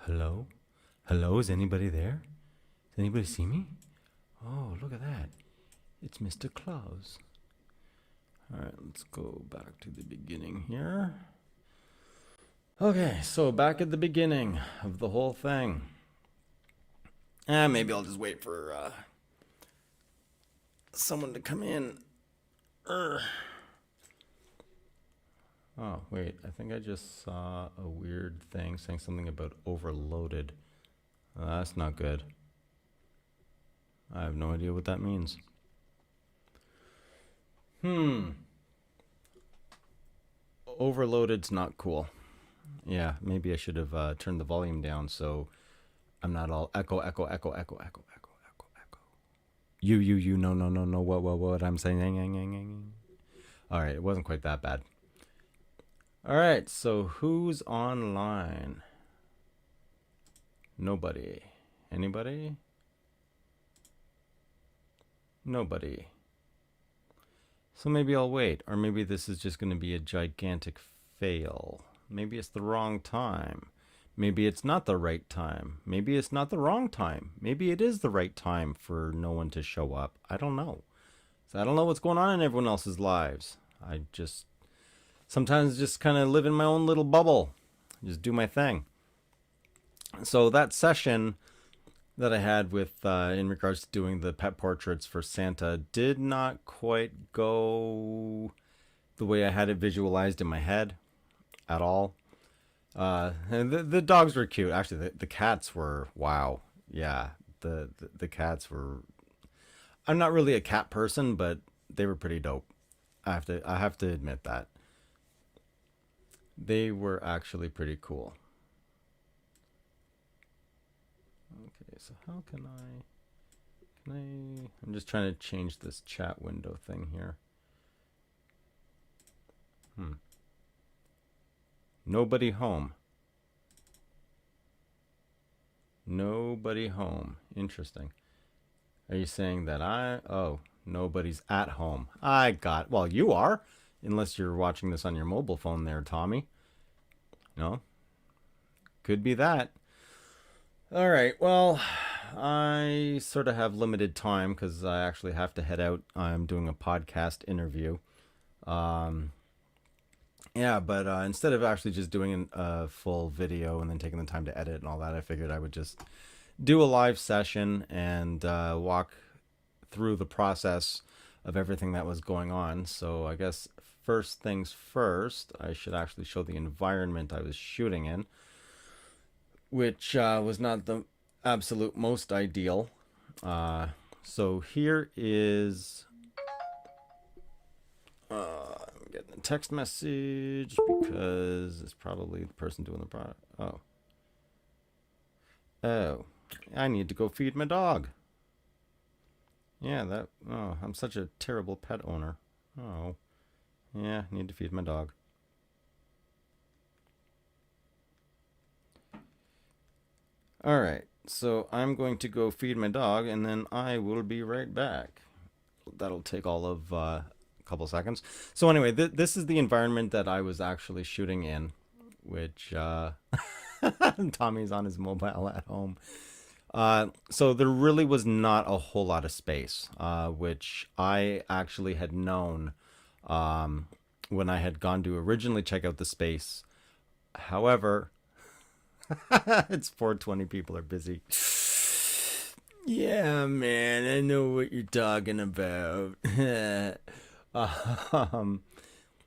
Hello? Hello? Is anybody there? Does anybody see me? Oh, look at that. It's Mr. Claus. Alright, let's go back to the beginning here. Okay, so back at the beginning of the whole thing. Maybe I'll just wait for someone to come in. Urgh. Oh, wait, I think I just saw a weird thing saying something about overloaded. That's not good. I have no idea what that means. Overloaded's not cool. Yeah, maybe I should have turned the volume down so I'm not all echo, echo, echo, echo, echo, echo, echo, echo. You, no, no, no, no, what I'm saying. All right, it wasn't quite that bad. All right, so who's online? Nobody. Anybody? Nobody. So maybe I'll wait, or maybe this is just going to be a gigantic fail. Maybe it's the wrong time. Maybe it's not the right time. Maybe it's not the wrong time. Maybe it is the right time for no one to show up. I don't know. So I don't know what's going on in everyone else's lives. I just sometimes just kind of live in my own little bubble. Just do my thing. So that session that I had with in regards to doing the pet portraits for Santa did not quite go the way I had it visualized in my head at all. And the dogs were cute. Actually, the cats were wow. Yeah, the cats were. I'm not really a cat person, but they were pretty dope. I have to admit that they were actually pretty cool. Okay, so how can I'm just trying to change this chat window thing here. Nobody home. Nobody home. Interesting. Are you saying that nobody's at home? Well, you are, unless you're watching this on your mobile phone there, Tommy. No? Could be that. All right, well, I sort of have limited time because I actually have to head out. I'm doing a podcast interview. Yeah, but instead of actually just doing a full video and then taking the time to edit and all that, I figured I would just do a live session and walk through the process of everything that was going on. So I guess first things first, I should actually show the environment I was shooting in, which was not the absolute most ideal. So here is I'm getting a text message because it's probably the person doing the product. Oh, I need to go feed my dog. Yeah, I'm such a terrible pet owner. Oh, yeah, need to feed my dog. All right, so I'm going to go feed my dog and then I will be right back. That'll take all of a couple seconds. So anyway, this is the environment that I was actually shooting in, which Tommy's on his mobile at home. So there really was not a whole lot of space, which I actually had known when I had gone to originally check out the space. However, it's 4:20. People are busy. Yeah, man, I know what you're talking about.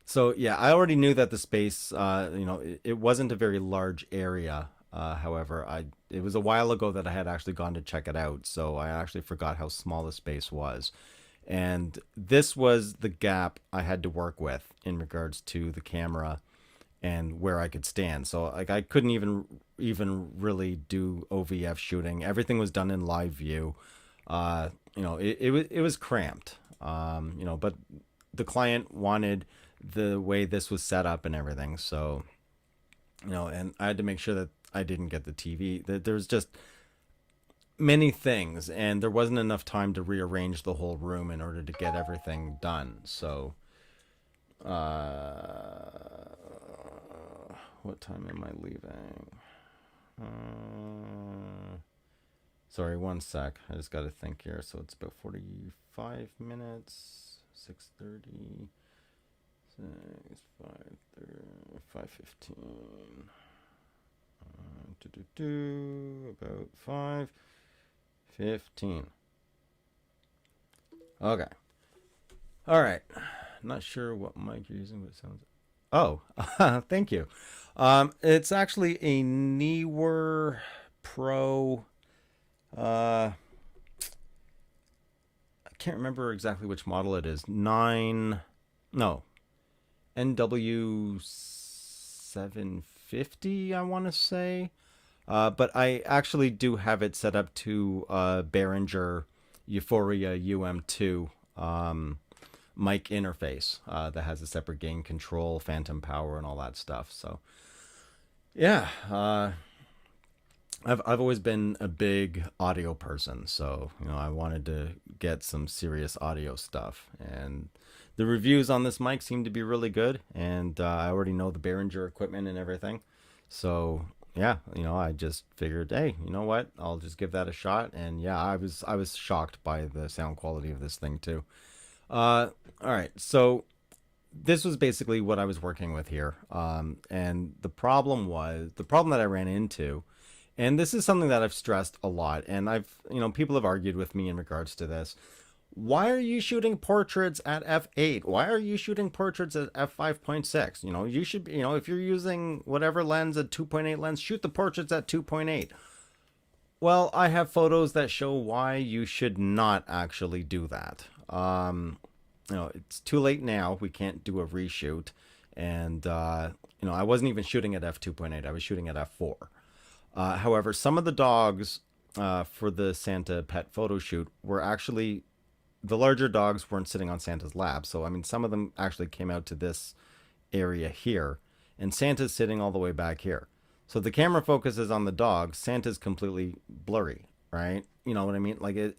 So yeah, I already knew that the space, it wasn't a very large area. However, it was a while ago that I had actually gone to check it out, so I actually forgot how small the space was. And this was the gap I had to work with in regards to the camera and where I could stand. So like I couldn't even really do OVF shooting. Everything was done in live view. It was cramped. But the client wanted the way this was set up and everything. So, and I had to make sure that I didn't get the TV. That there's just many things, and there wasn't enough time to rearrange the whole room in order to get everything done. So, what time am I leaving? Sorry, one sec. I just got to think here. So it's about 45 minutes. 6:30. 5:15. About 5:15. Okay. All right. Not sure what mic you're using, but it sounds. Oh, thank you. It's actually a Neewer Pro. I can't remember exactly which model it is. NW750, I want to say. But I actually do have it set up to Behringer Euphoria UM2 mic interface that has a separate gain control, phantom power, and all that stuff. So, yeah, I've always been a big audio person, so I wanted to get some serious audio stuff, and the reviews on this mic seem to be really good, and I already know the Behringer equipment and everything, so yeah, I just figured, hey, you know what? I'll just give that a shot, and yeah, I was shocked by the sound quality of this thing too. All right, so this was basically what I was working with here, and the problem that I ran into. And this is something that I've stressed a lot, and people have argued with me in regards to this. Why are you shooting portraits at f8? Why are you shooting portraits at f5.6? You should, if you're using whatever lens, a 2.8 lens, shoot the portraits at 2.8. Well, I have photos that show why you should not actually do that. It's too late now. We can't do a reshoot, and I wasn't even shooting at f2.8. I was shooting at f4. However, some of the dogs for the Santa pet photo shoot were actually, the larger dogs weren't sitting on Santa's lap. So, some of them actually came out to this area here, and Santa's sitting all the way back here. So the camera focuses on the dog. Santa's completely blurry, right? You know what I mean? Like it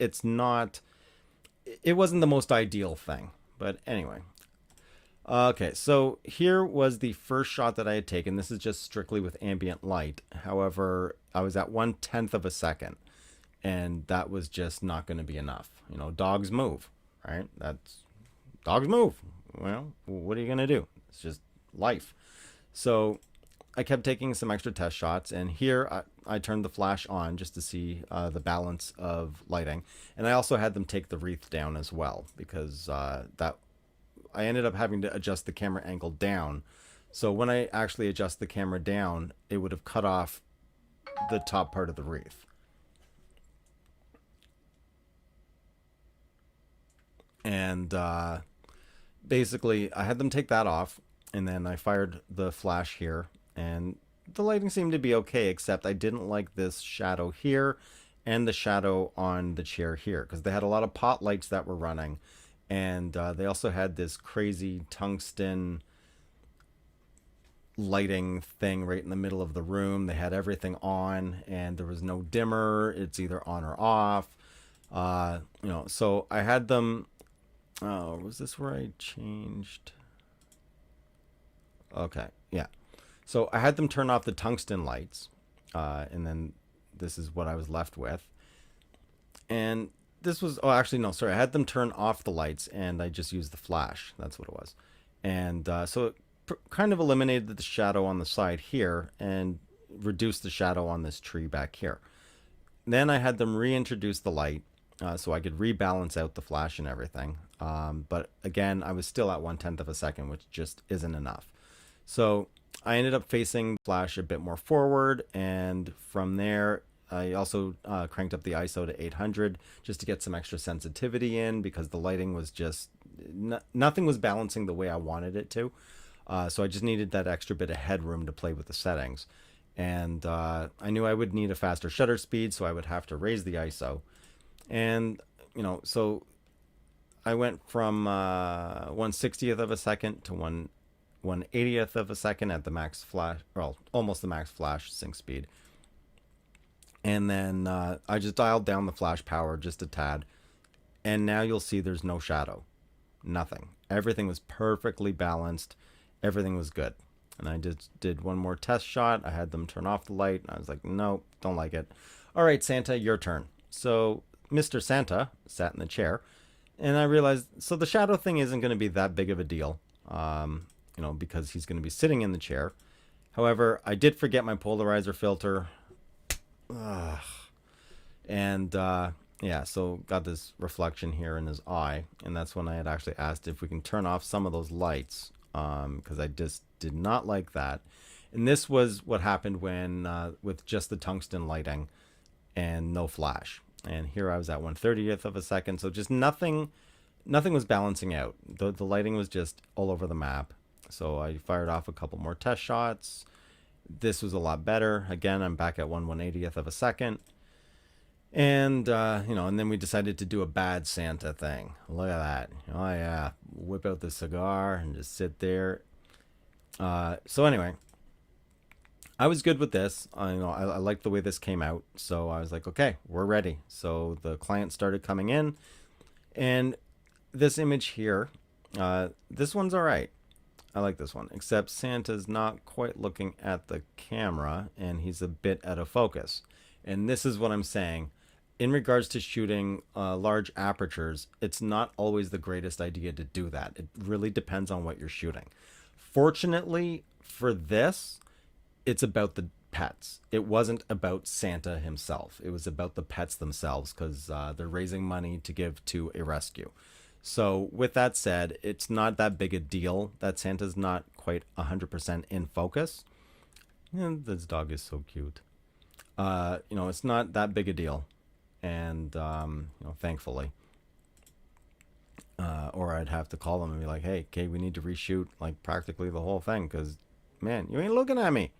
wasn't the most ideal thing. But anyway. Okay, so here was the first shot that I had taken. This is just strictly with ambient light. However, I was at 1/10 of a second, and that was just not going to be enough. Dogs move, right? Dogs move. Well, what are you going to do? It's just life. So I kept taking some extra test shots, and here I turned the flash on just to see the balance of lighting. And I also had them take the wreath down as well, because I ended up having to adjust the camera angle down. So when I actually adjust the camera down, it would have cut off the top part of the wreath. And basically, I had them take that off, and then I fired the flash here, and the lighting seemed to be okay, except I didn't like this shadow here and the shadow on the chair here, because they had a lot of pot lights that were running. And they also had this crazy tungsten lighting thing right in the middle of the room. They had everything on, and there was no dimmer. It's either on or off. So I had them. Oh, was this where I changed? Okay, yeah. So I had them turn off the tungsten lights, and then this is what I was left with. And this was, I had them turn off the lights, and I just used the flash. That's what it was. And so it kind of eliminated the shadow on the side here and reduced the shadow on this tree back here. Then I had them reintroduce the light so I could rebalance out the flash and everything. But again, I was still at 1/10 of a second, which just isn't enough. So I ended up facing the flash a bit more forward, and from there, I also cranked up the ISO to 800 just to get some extra sensitivity in, because the lighting was just, nothing was balancing the way I wanted it to. So I just needed that extra bit of headroom to play with the settings. And I knew I would need a faster shutter speed, so I would have to raise the ISO. And, so I went from 1/60th of a second to 1/80th of a second at the max flash, well, almost the max flash sync speed. And then I just dialed down the flash power just a tad. And now you'll see there's no shadow. Nothing. Everything was perfectly balanced. Everything was good. And I just did one more test shot. I had them turn off the light. And I was like, nope, don't like it. All right, Santa, your turn. So Mr. Santa sat in the chair. And I realized, so the shadow thing isn't going to be that big of a deal, because he's going to be sitting in the chair. However, I did forget my polarizer filter. Ugh. And yeah, so got this reflection here in his eye. And that's when I had actually asked if we can turn off some of those lights, because I just did not like that. And this was what happened when with just the tungsten lighting and no flash. And here I was at 1/30th of a second, so just nothing was balancing out. The lighting was just all over the map. So I fired off a couple more test shots. This was a lot better. Again, I'm back at 1/180th of a second. And, and then we decided to do a bad Santa thing. Look at that. Oh, yeah. Whip out the cigar and just sit there. So anyway, I was good with this. I liked the way this came out. So I was like, okay, we're ready. So the client started coming in. And this image here, this one's all right. I like this one, except Santa's not quite looking at the camera and he's a bit out of focus. And this is what I'm saying. In regards to shooting large apertures, it's not always the greatest idea to do that. It really depends on what you're shooting. Fortunately for this, it's about the pets. It wasn't about Santa himself. It was about the pets themselves, because they're raising money to give to a rescue. So with that said, it's not that big a deal that Santa's not quite 100% in focus. And this dog is so cute. It's not that big a deal. And, thankfully. Or I'd have to call them and be like, hey, we need to reshoot like practically the whole thing, because, man, you ain't looking at me.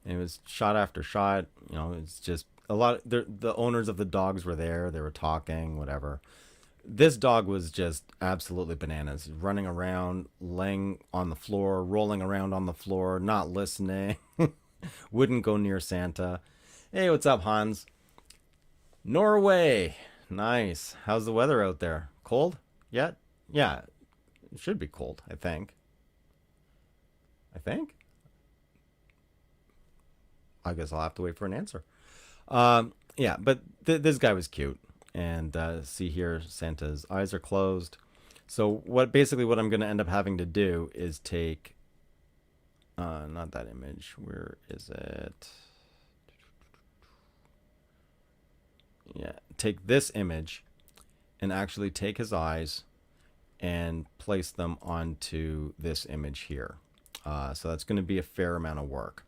And it was shot after shot. It's just a lot. The owners of the dogs were there. They were talking, whatever. This dog was just absolutely bananas, running around, laying on the floor, rolling around on the floor, not listening, wouldn't go near Santa. Hey, what's up, Hans? Norway. Nice. How's the weather out there? Cold yet? Yeah, it should be cold, I think. I guess I'll have to wait for an answer. Yeah, but this guy was cute. And see here, Santa's eyes are closed. So what I'm going to end up having to do is take, not that image. Where is it? Yeah, take this image and actually take his eyes and place them onto this image here. So that's going to be a fair amount of work.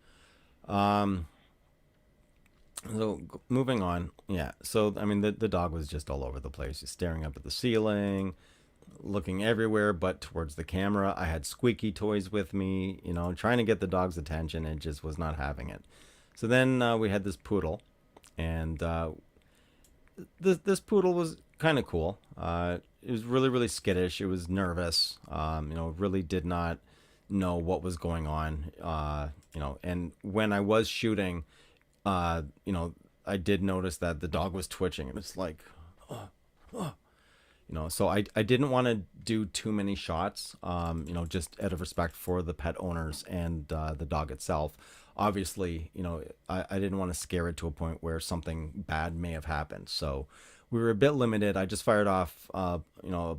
So moving on, yeah. So I mean, the dog was just all over the place, just staring up at the ceiling, looking everywhere but towards the camera. I had squeaky toys with me, trying to get the dog's attention, and just was not having it. So then we had this poodle, and this poodle was kind of cool. It was really, really skittish. It was nervous. Really did not know what was going on. And when I was shooting, I did notice that the dog was twitching, and it's like, so I didn't want to do too many shots, just out of respect for the pet owners and the dog itself. Obviously, I didn't want to scare it to a point where something bad may have happened. So we were a bit limited. I just fired off, a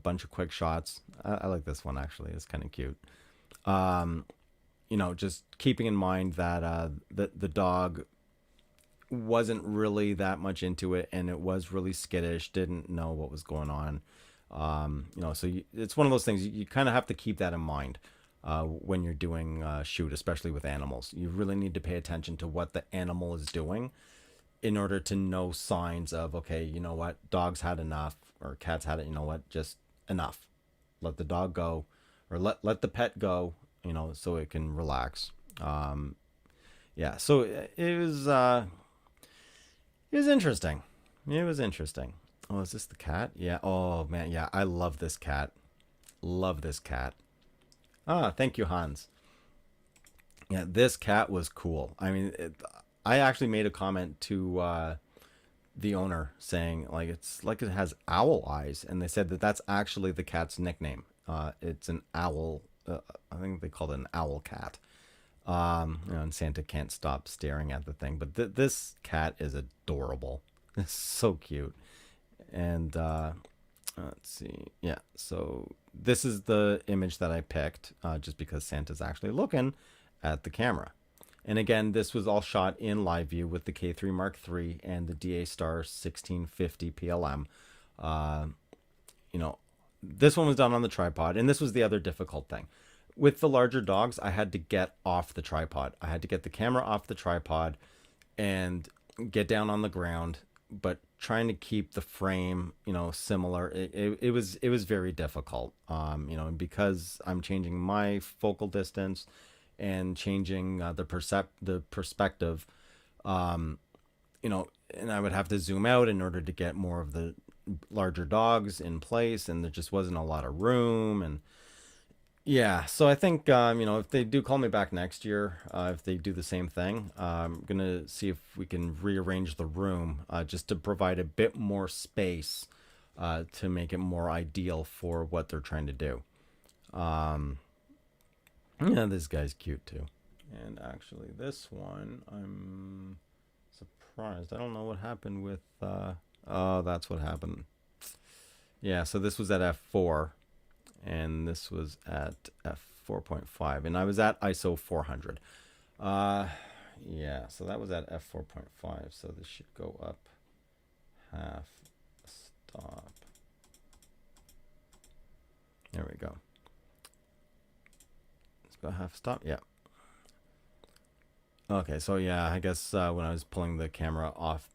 bunch of quick shots. I like this one, actually. It's kind of cute. Just keeping in mind that the dog wasn't really that much into it, and it was really skittish, didn't know what was going on. So it's one of those things you kind of have to keep that in mind when you're doing shoot, especially with animals. You really need to pay attention to what the animal is doing in order to know signs of, okay, you know what, dogs had enough, or cats had it, just enough. Let the dog go, or let the pet go, so it can relax. Yeah, so it was interesting. It was interesting. Oh, is this the cat? Yeah. Oh, man. Yeah, I love this cat. Love this cat. Ah, thank you, Hans. Yeah, this cat was cool. I mean, I actually made a comment to the owner saying, like, it's like it has owl eyes. And they said that that's actually the cat's nickname. It's an owl. I think they called it an owl cat. And Santa can't stop staring at the thing. But this cat is adorable. It's so cute. And let's see. Yeah, so this is the image that I picked just because Santa's actually looking at the camera. And again, this was all shot in live view with the K3 Mark III and the DA Star 1650 PLM. This one was done on the tripod, and this was the other difficult thing. With the larger dogs, I had to get off the tripod. I had to get the camera off the tripod and get down on the ground, but trying to keep the frame, similar. It was very difficult. And because I'm changing my focal distance and changing the perspective, and I would have to zoom out in order to get more of the larger dogs in place, and there just wasn't a lot of room. And yeah, so I think if they do call me back next year, if they do the same thing, I'm gonna see if we can rearrange the room just to provide a bit more space to make it more ideal for what they're trying to do. Yeah, this guy's cute too. And actually, this one, I'm surprised. I don't know what happened with. Oh, that's what happened. Yeah, so this was at f4, and this was at f4.5, and I was at ISO 400. Yeah, so that was at f4.5, so this should go up half stop. There we go. Let's go half stop. Yeah. Okay, so yeah, I guess when I was pulling the camera off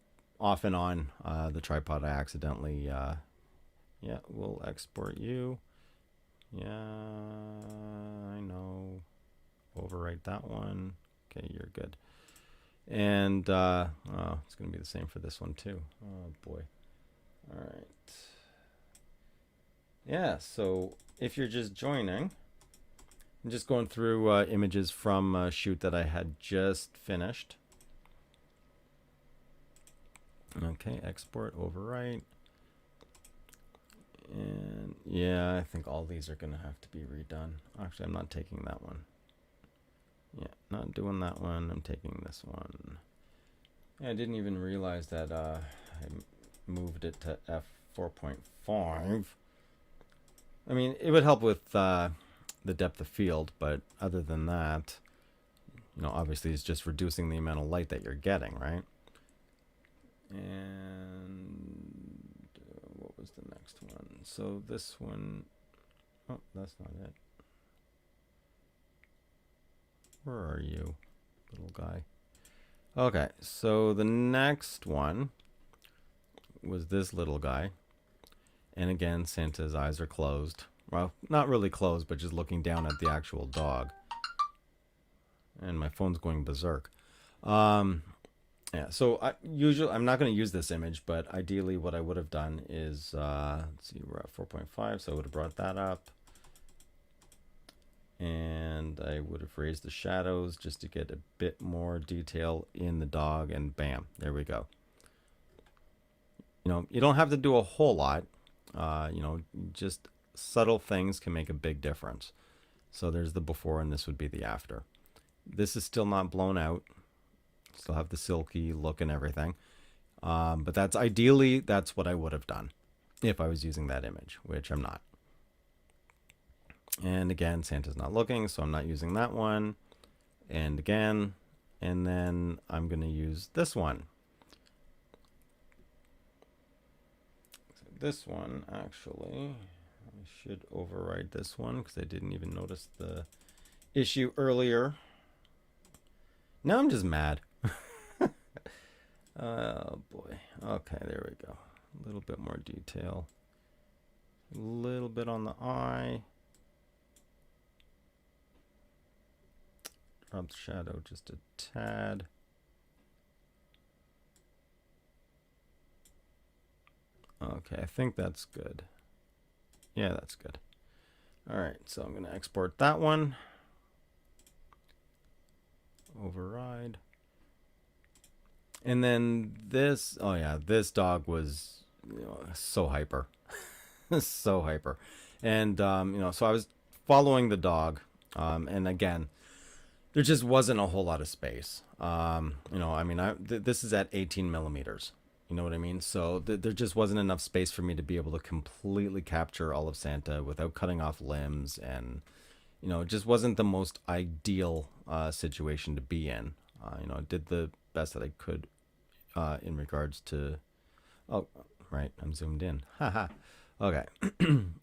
and on the tripod, I accidentally, yeah, we'll export you. Yeah, I know. Overwrite that one. Okay, you're good. And oh, it's going to be the same for this one too. Oh boy. All right. Yeah, so if you're just joining, I'm just going through images from a shoot that I had just finished. Okay, export, overwrite. And yeah, I think all these are going to have to be redone. Actually, I'm not taking that one. Yeah, not doing that one. I'm taking this one. Yeah, I didn't even realize that I moved it to f4.5. I mean, it would help with the depth of field, but other than that, obviously it's just reducing the amount of light that you're getting, right? And what was the next one? So this one, oh, that's not it. Where are you, little guy? Okay, so the next one was this little guy. And again, Santa's eyes are closed. Well, not really closed, but just looking down at the actual dog. And my phone's going berserk. Yeah, so I'm not going to use this image, but ideally what I would have done is, let's see, we're at 4.5, so I would have brought that up. And I would have raised the shadows just to get a bit more detail in the dog, and bam, there we go. You don't have to do a whole lot. Just subtle things can make a big difference. So there's the before, and this would be the after. This is still not blown out. Still have the silky look and everything. But that's what I would have done if I was using that image, which I'm not. And again, Santa's not looking, so I'm not using that one. And again, and then I'm going to use this one. So this one, actually, I should override this one because I didn't even notice the issue earlier. Now I'm just mad. Oh boy. Okay, there we go. A little bit more detail. A little bit on the eye. Drop the shadow just a tad. Okay, I think that's good. Yeah, that's good. All right, so I'm going to export that one. Override. And then this, oh yeah, this dog was so hyper. So hyper. And, so I was following the dog. And again, there just wasn't a whole lot of space. You know, I mean, this is at 18 millimeters. You know what I mean? So there just wasn't enough space for me to be able to completely capture all of Santa without cutting off limbs, and you know, it just wasn't the most ideal situation to be in. You know, I did the best that I could in regards to. Oh, right, I'm zoomed in. Haha. Okay,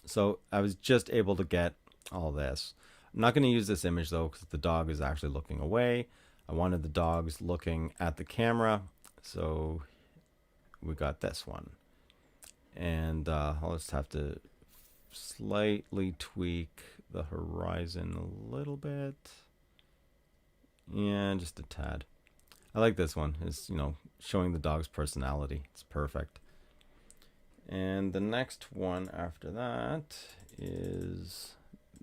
so I was just able to get all this. I'm not going to use this image though because the dog is actually looking away. I wanted the dogs looking at the camera, so we got this one. And I'll just have to slightly tweak the horizon a little bit. Yeah, just a tad. I like this one. It's, you know, showing the dog's personality. It's perfect. And the next one after that is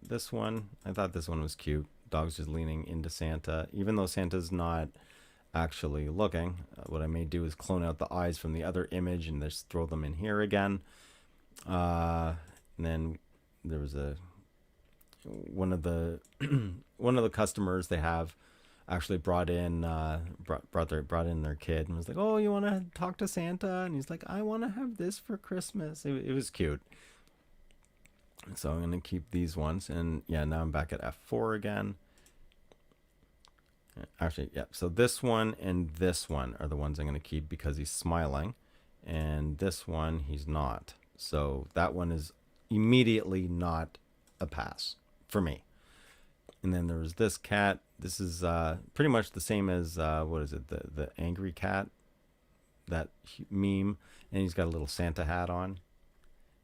this one. I thought this one was cute. Dog's just leaning into Santa. Even though Santa's not actually looking, what I may do is clone out the eyes from the other image and just throw them in here again. And then there was one of the customers they have actually brought in their kid and was like, "Oh, you want to talk to Santa?" And he's like, "I want to have this for Christmas." It was cute. So I'm gonna keep these ones, and yeah, now I'm back at F4 again. Actually, yeah. So this one and this one are the ones I'm gonna keep because he's smiling, and this one he's not. So that one is immediately not a pass for me. And then there was this cat. This is pretty much the same as what is it? The angry cat, that meme, and he's got a little Santa hat on.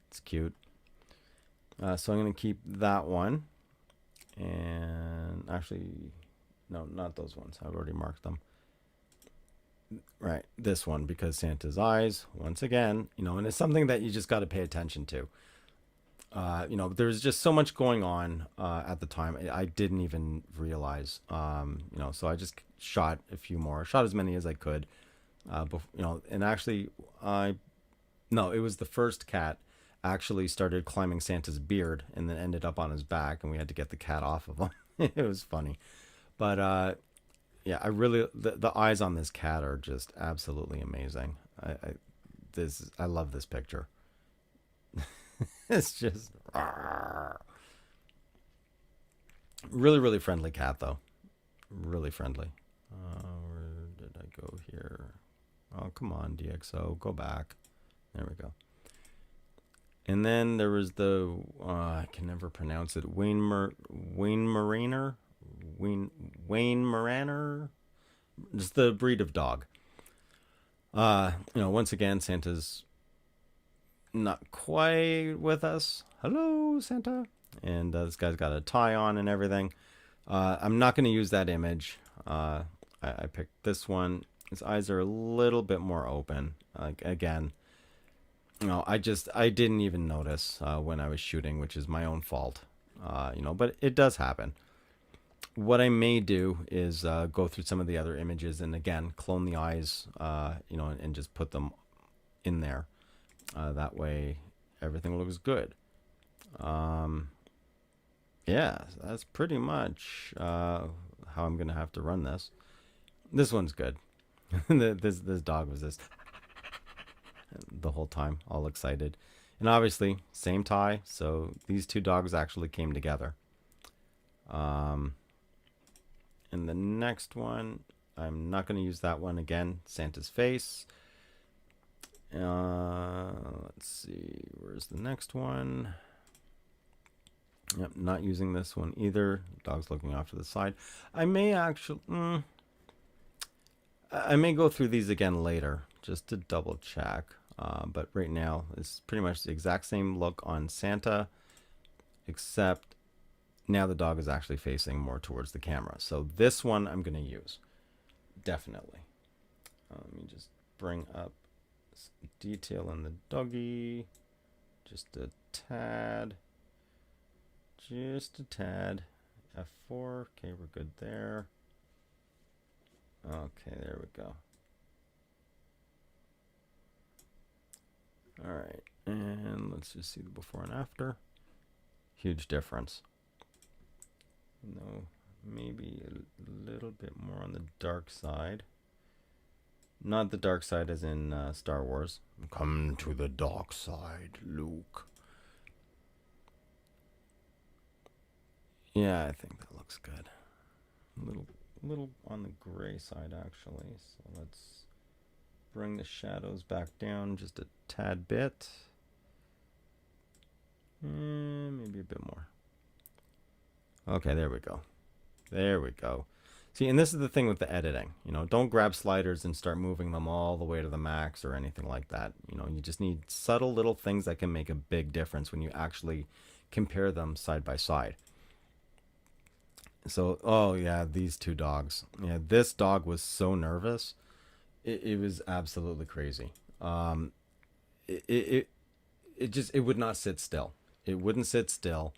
It's cute. So I'm gonna keep that one. And actually, no, not those ones. I've already marked them. Right, this one, because Santa's eyes, once again, you know, and it's something that you just got to pay attention to. You know, there's just so much going on at the time. I didn't even realize, you know, so I just shot a few more, shot as many as I could. You know, and actually, no, it was the first cat actually started climbing Santa's beard and then ended up on his back, and we had to get the cat off of him. It was funny. But yeah, I really, the eyes on this cat are just absolutely amazing. I love this picture. It's just really, really friendly cat, though. Really friendly. Where did I go here? Oh, come on, DxO, go back. There we go. And then there was the I can never pronounce it. Wayne Mariner, just the breed of dog. You know, once again, Santa's not quite with us. Hello, Santa. And this guy's got a tie on and everything. I'm not going to use that image. I picked this one. His eyes are a little bit more open. Again, you know, I didn't even notice when I was shooting, which is my own fault. You know, but it does happen. What I may do is go through some of the other images and again clone the eyes, you know, and just put them in there. That way, everything looks good. Yeah, that's pretty much how I'm gonna have to run this. This one's good. this dog was just the whole time, all excited, and obviously same tie. So these two dogs actually came together. And the next one, I'm not going to use that one again. Santa's face. Let's see, where's the next one? Yep, not using this one either. Dog's looking off to the side. I may actually, I may go through these again later just to double check. But right now, it's pretty much the exact same look on Santa, except now the dog is actually facing more towards the camera. So this one I'm going to use, definitely. Let me just bring up detail in the doggy, just a tad, F4. Okay, we're good there. Okay, there we go. All right, and let's just see the before and after. Huge difference. No, maybe a little bit more on the dark side. Not the dark side as in Star Wars. Come to the dark side, Luke. Yeah, I think that looks good. A little on the gray side, actually. So let's bring the shadows back down just a tad bit. And maybe a bit more. Okay, there we go. There we go. See, and this is the thing with the editing. You know, don't grab sliders and start moving them all the way to the max or anything like that. You know, you just need subtle little things that can make a big difference when you actually compare them side by side. So, oh yeah, these two dogs. Yeah, this dog was so nervous. It was absolutely crazy. It, it, it just, it would not sit still. It wouldn't sit still.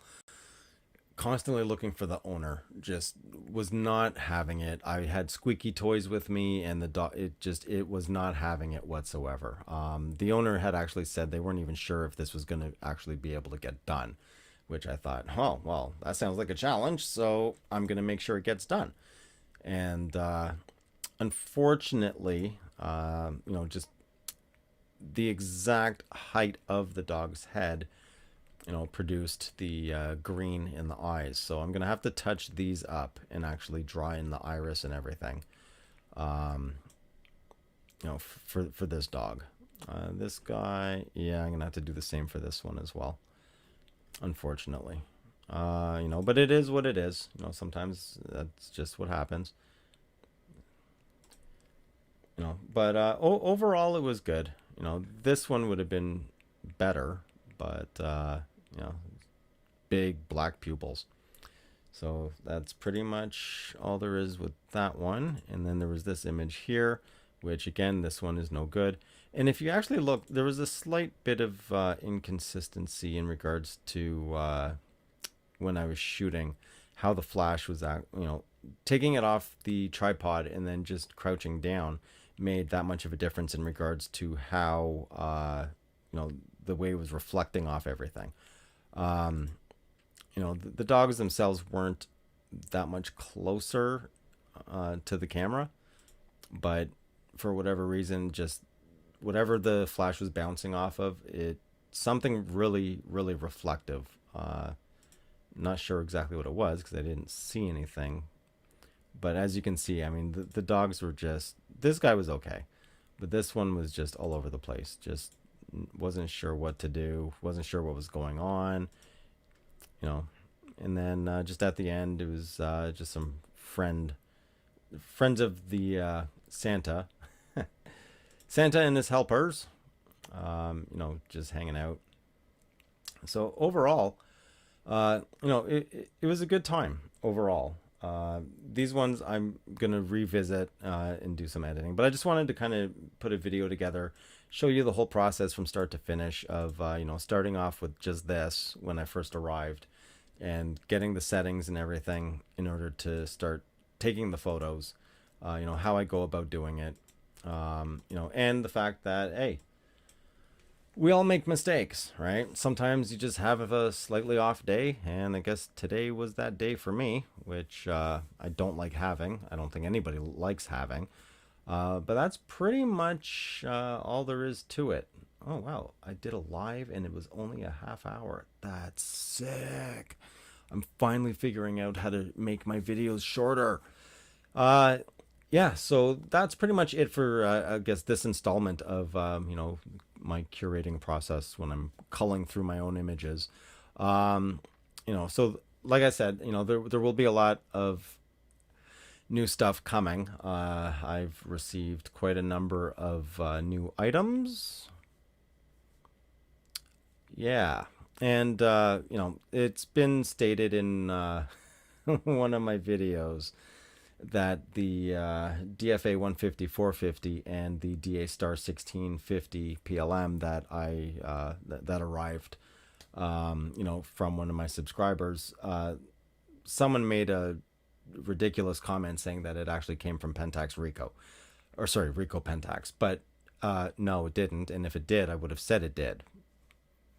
Constantly looking for the owner, just was not having it. I had squeaky toys with me, and the dog, it was not having it whatsoever. The owner had actually said they weren't even sure if this was going to actually be able to get done, which I thought, oh well, that sounds like a challenge, so I'm going to make sure it gets done. And unfortunately, you know, just the exact height of the dog's head, you know, produced the green in the eyes. So I'm gonna have to touch these up and actually draw in the iris and everything. You know, for this dog. This guy, yeah, I'm gonna have to do the same for this one as well. Unfortunately, you know, but it is what it is. You know, sometimes that's just what happens. You know, but overall it was good. You know, this one would have been better, but you know, big black pupils. So that's pretty much all there is with that one. And then there was this image here, which again, this one is no good. And if you actually look, there was a slight bit of inconsistency in regards to when I was shooting, how the flash was, you know, taking it off the tripod and then just crouching down made that much of a difference in regards to how, you know, the way it was reflecting off everything. You know, the dogs themselves weren't that much closer to the camera, but for whatever reason, just whatever the flash was bouncing off of, it something really, really reflective. Not sure exactly what it was because I didn't see anything. But as you can see, I mean, the dogs were just, this guy was okay, but this one was just all over the place. Just wasn't sure what to do, wasn't sure what was going on, you know. And then just at the end, it was just some friends of the Santa, Santa and his helpers, you know, just hanging out. So overall, you know, it was a good time overall. These ones I'm gonna revisit and do some editing, but I just wanted to kind of put a video together, show you the whole process from start to finish of you know, starting off with just this when I first arrived and getting the settings and everything in order to start taking the photos, you know, how I go about doing it, you know, and the fact that, hey, we all make mistakes, right? Sometimes you just have a slightly off day, and I guess today was that day for me, which I don't like having. I don't think anybody likes having. But that's pretty much all there is to it. Oh, wow. I did a live, and it was only a half hour. That's sick. I'm finally figuring out how to make my videos shorter. Yeah, so that's pretty much it for, I guess, this installment of, you know, my curating process when I'm culling through my own images. You know, so like I said, you know, there will be a lot of new stuff coming. I've received quite a number of new items. Yeah, and you know, it's been stated in one of my videos that the DFA 150 450 and the DA Star 1650 PLM that that arrived, you know, from one of my subscribers, someone made a ridiculous comment saying that it actually came from Pentax Rico, or sorry, Rico Pentax, but no, it didn't, and if it did, I would have said it did.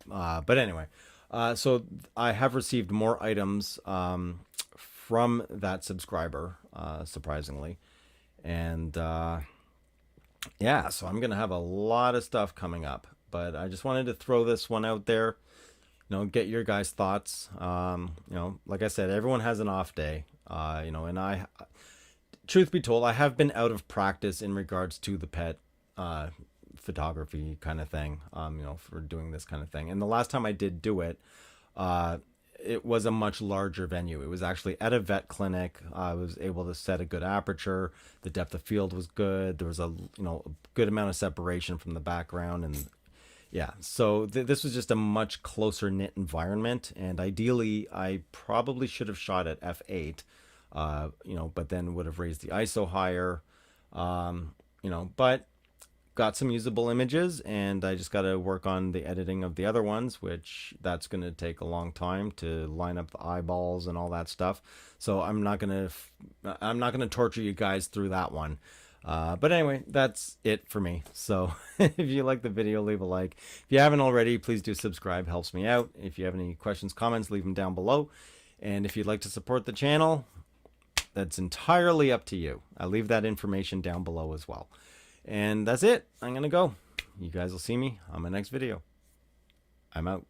But anyway, so I have received more items from that subscriber, surprisingly. And yeah, so I'm going to have a lot of stuff coming up. But I just wanted to throw this one out there, get your guys' thoughts. Like I said, everyone has an off day, and truth be told, I have been out of practice in regards to the pet photography kind of thing, for doing this kind of thing. And the last time I did do it, it was a much larger venue. It was actually at a vet clinic. I was able to set a good aperture. The depth of field was good. There was a good amount of separation from the background, and yeah, so this was just a much closer knit environment. And ideally, I probably should have shot at f8, but then would have raised the ISO higher, but got some usable images, and I just got to work on the editing of the other ones, which that's going to take a long time to line up the eyeballs and all that stuff. So I'm not going to torture you guys through that one. But anyway, that's it for me. So if you like the video, leave a like. If you haven't already, please do subscribe. Helps me out. If you have any questions, comments, leave them down below. And if you'd like to support the channel, that's entirely up to you. I'll leave that information down below as well. And that's it. I'm going to go. You guys will see me on my next video. I'm out.